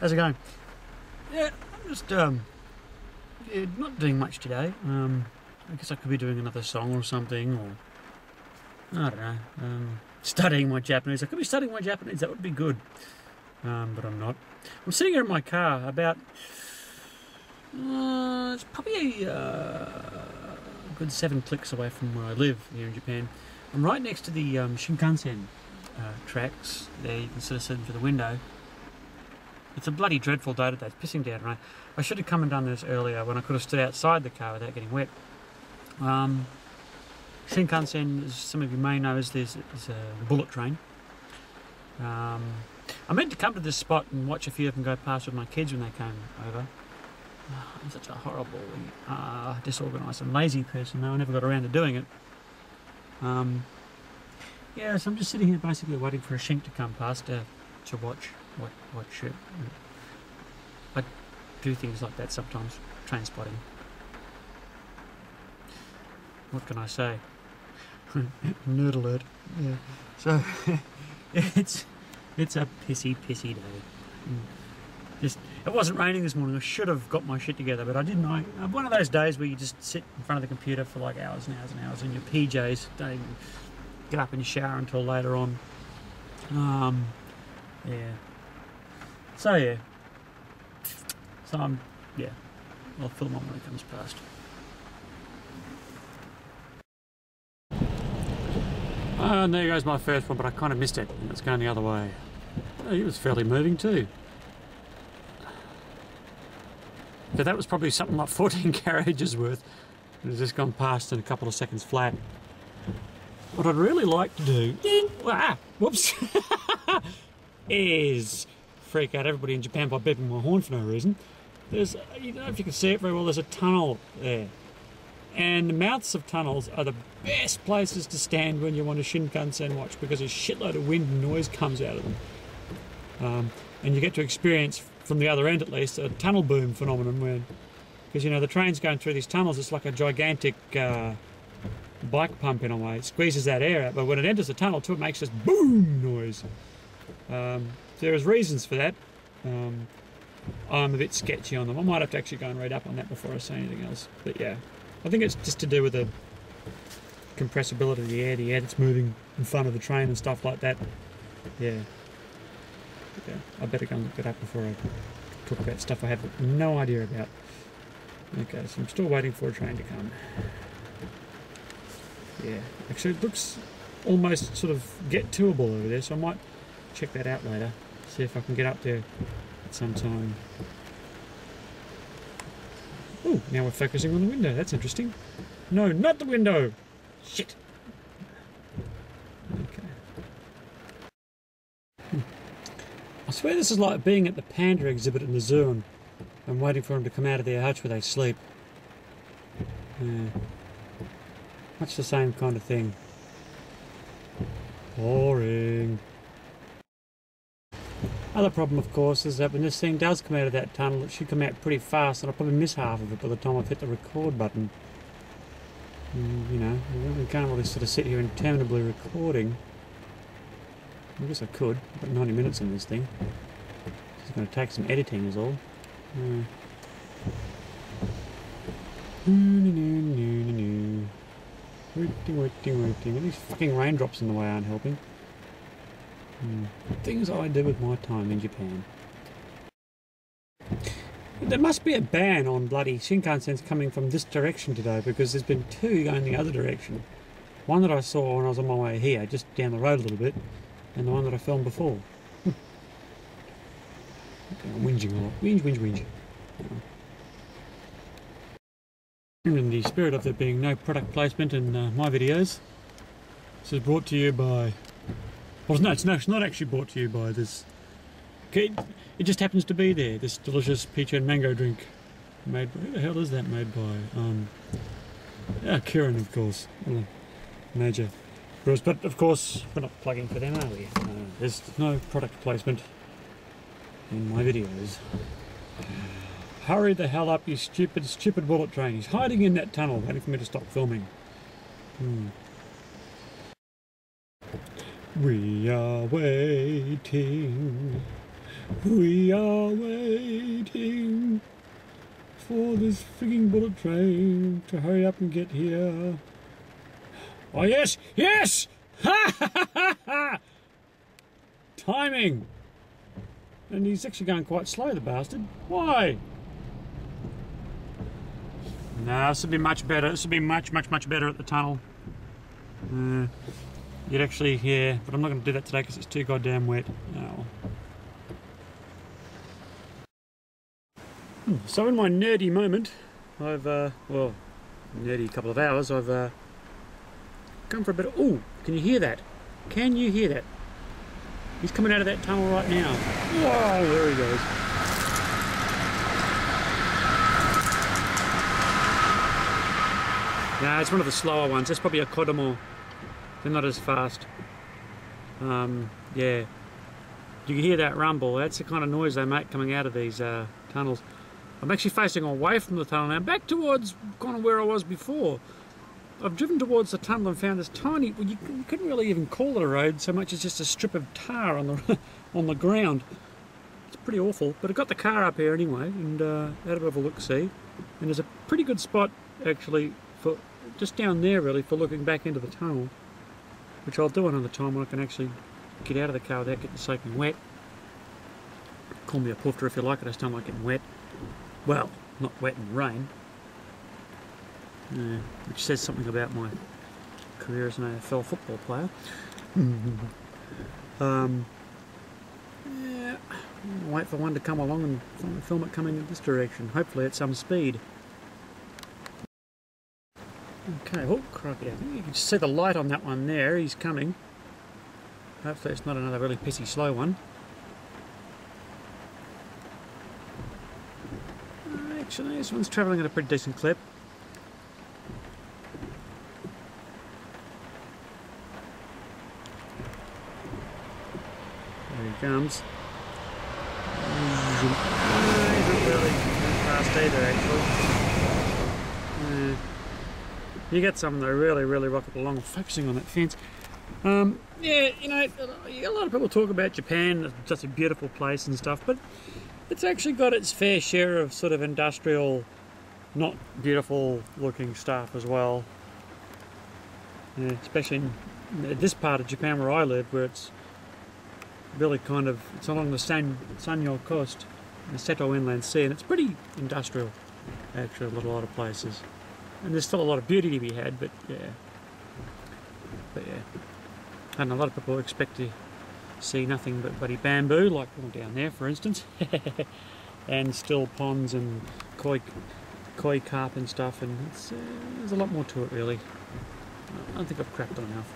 How's it going? Yeah, I'm just yeah, not doing much today. I guess I could be doing another song or something, or I don't know. Studying my Japanese. I could be studying my Japanese. That would be good, but I'm not. I'm sitting here in my car. About it's probably a good 7 clicks away from where I live here in Japan. I'm right next to the Shinkansen tracks. There, you can sort of see them through the window. It's a bloody dreadful day today. It's pissing down rain. I should have come and done this earlier when I could have stood outside the car without getting wet. Shinkansen, as some of you may know, is a bullet train. I meant to come to this spot and watch a few of them go past with my kids when they came over. I'm such a horrible, disorganised and lazy person, though. I never got around to doing it. Yeah, so I'm just sitting here basically waiting for a shink to come past to watch it. I do things like that sometimes, train spotting. What can I say? Nerd alert. Yeah. So it's a pissy day. Just, it wasn't raining this morning. I should have got my shit together, but I didn't. One of those days where you just sit in front of the computer for like hours and hours and hours in your PJs, don't even get up and shower until later on. Yeah. So yeah. So yeah. I'll film on when it comes past. And there goes my first one, but I kind of missed it. And it's going the other way. It was fairly moving too. But that was probably something like 14 carriages worth. It has just gone past in a couple of seconds flat. What I'd really like to do, whoops, is freak out everybody in Japan by beeping my horn for no reason. You don't know if you can see it very well, there's a tunnel there. And the mouths of tunnels are the best places to stand when you want a Shinkansen watch, because a shitload of wind and noise comes out of them. And you get to experience, from the other end at least, a tunnel boom phenomenon, because you know the train's going through these tunnels. It's like a gigantic bike pump in a way. It squeezes that air out, but when it enters the tunnel too, it makes this boom noise. There's reasons for that. I'm a bit sketchy on them. I might have to actually go and read up on that before I say anything else. But yeah, I think it's just to do with the compressibility of the air that's moving in front of the train and stuff like that. Yeah. Yeah, I better go and look it up before I talk about stuff I have no idea about. Okay, so I'm still waiting for a train to come. Yeah, actually it looks almost sort of get-toable over there, so I might check that out later. See if I can get up there at some time. Oh, now we're focusing on the window. That's interesting. No, not the window! Shit! Okay. I swear this is like being at the panda exhibit in the zoo and waiting for them to come out of their hutch where they sleep. Yeah. Much the same kind of thing. Boring. Other problem, of course, is that when this thing does come out of that tunnel, it should come out pretty fast, and I'll probably miss half of it by the time I've hit the record button. You know, we can't really sort of sit here interminably recording. I guess I could. I've got 90 minutes on this thing. It's going to take some editing is all. Waiting. These fucking raindrops in the way aren't helping. Things I do with my time in Japan. There must be a ban on bloody Shinkansens coming from this direction today, because there's been 2 going the other direction. One that I saw when I was on my way here, just down the road a little bit, and the one that I filmed before. I'm whinging a lot. Whinge. In the spirit of there being no product placement in my videos, this is brought to you by... Well, no, it's not actually brought to you by this... Okay, it just happens to be there, this delicious peach and mango drink. Made by... Who the hell is that made by? Kieran, of course. Major... But of course, we're not plugging for them, are we? There's no product placement in my videos. Hurry the hell up, you stupid bullet train. He's hiding in that tunnel, waiting for me to stop filming. We are waiting We are waiting for this frigging bullet train to hurry up and get here. Oh yes, yes! Ha ha ha ha! Timing! And he's actually going quite slow, the bastard. Why? No, this would be much better. This would be much better at the tunnel. You'd actually, yeah, but I'm not going to do that today because it's too goddamn wet. Oh. So in my nerdy moment, I've, well, nerdy couple of hours, I've come for a bit of, ooh, can you hear that? Can you hear that? He's coming out of that tunnel right now. Whoa, there he goes. No, it's one of the slower ones. That's probably a Kodomo. They're not as fast. Yeah. You can hear that rumble. That's the kind of noise they make coming out of these tunnels. I'm actually facing away from the tunnel now, back towards kind of where I was before. I've driven towards the tunnel and found this tiny, well, you couldn't really even call it a road so much as just a strip of tar on the on the ground. It's pretty awful, but I got the car up here anyway and had a bit of a look-see. And there's a pretty good spot actually for just down there really for looking back into the tunnel, which I'll do another time when I can actually get out of the car without getting soaking wet. Call me a poofter if you like, I just don't like getting wet. Well, not wet and rain. Which says something about my career as an AFL football player. Yeah, I'll wait for one to come along and film it coming in this direction, hopefully at some speed. Okay, oh crikey, I think you can just see the light on that one there, he's coming. Hopefully it's not another really pissy slow one. Actually, this one's travelling at a pretty decent clip. There he comes. He's not really fast either, actually. You get some that really rocket along, focusing on that fence. Yeah, you know, a lot of people talk about Japan, it's such a beautiful place and stuff, but it's actually got its fair share of sort of industrial, not beautiful looking stuff as well. Yeah, especially in this part of Japan where I live, where it's really kind of, it's along the Sanyo coast, the Seto Inland Sea, and it's pretty industrial actually a lot of places. And there's still a lot of beauty to be had, but yeah. And a lot of people expect to see nothing but bloody bamboo, like down there for instance, and still ponds and koi carp and stuff, and there's a lot more to it really. I don't think I've crapped on enough.